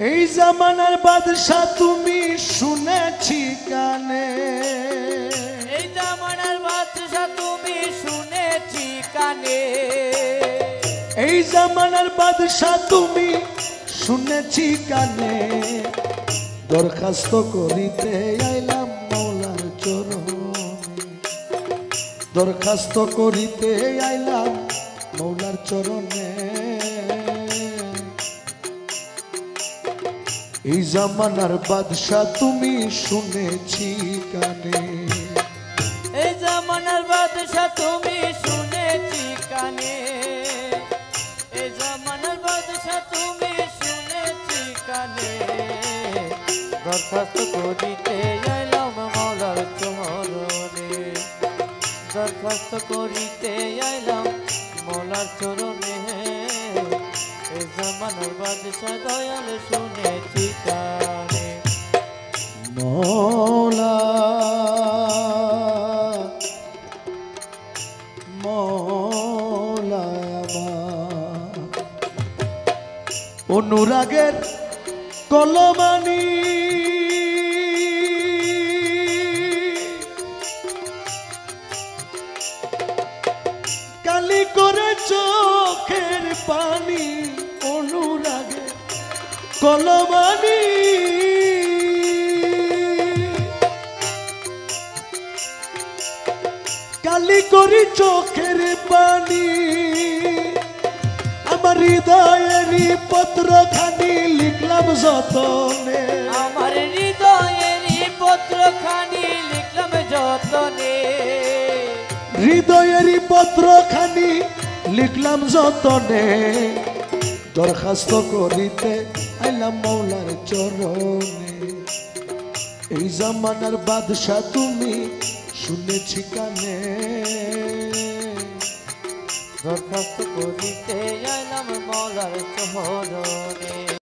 এই জামানার বাদশা তুমি শুনেছি কানে, এই জামানার বাদশা তুমি শুনেছি কানে, এই জামানার বাদশা তুমি শুনেছি কানে। দরখাস্ত করিতে আইলাম মৌলার চরণে, দরখাস্ত করিতে আইলাম মৌলার চরণে। এই জামানার বাদশা তুমি শুনেছি কানে, এই জামানার বাদশা তুমি শুনেছি কানে, এই জামানার বাদশা তুমি শুনেছি কানে। দরখাস্ত করিতে আইলাম মৌলার চরণে, দরখাস্ত করিতে আইলাম মৌলার চরণে। এই জামানার বাদশা দয়াল শুনেছি কানে। মৌলা মৌলা আমার অনুরাগের কলমানি, কালি করে চোখের পানি, অনুরাগের কলমানি। কালি করি চোখের পানি, আমার হৃদয়েরই পত্রখানি লিখলাম যতনে, আমার হৃদয়েরই পত্রখানি লিখলাম যতনে, হৃদয়েরই পত্রখানি লিখলাম যতনে। দরখাস্ত করিতে আইলাম মৌলার চরণে, এই জামানার বাদশা তুমি শুনেছি কানে। দরখাস্ত করিতে আইলাম মৌলার চরণে।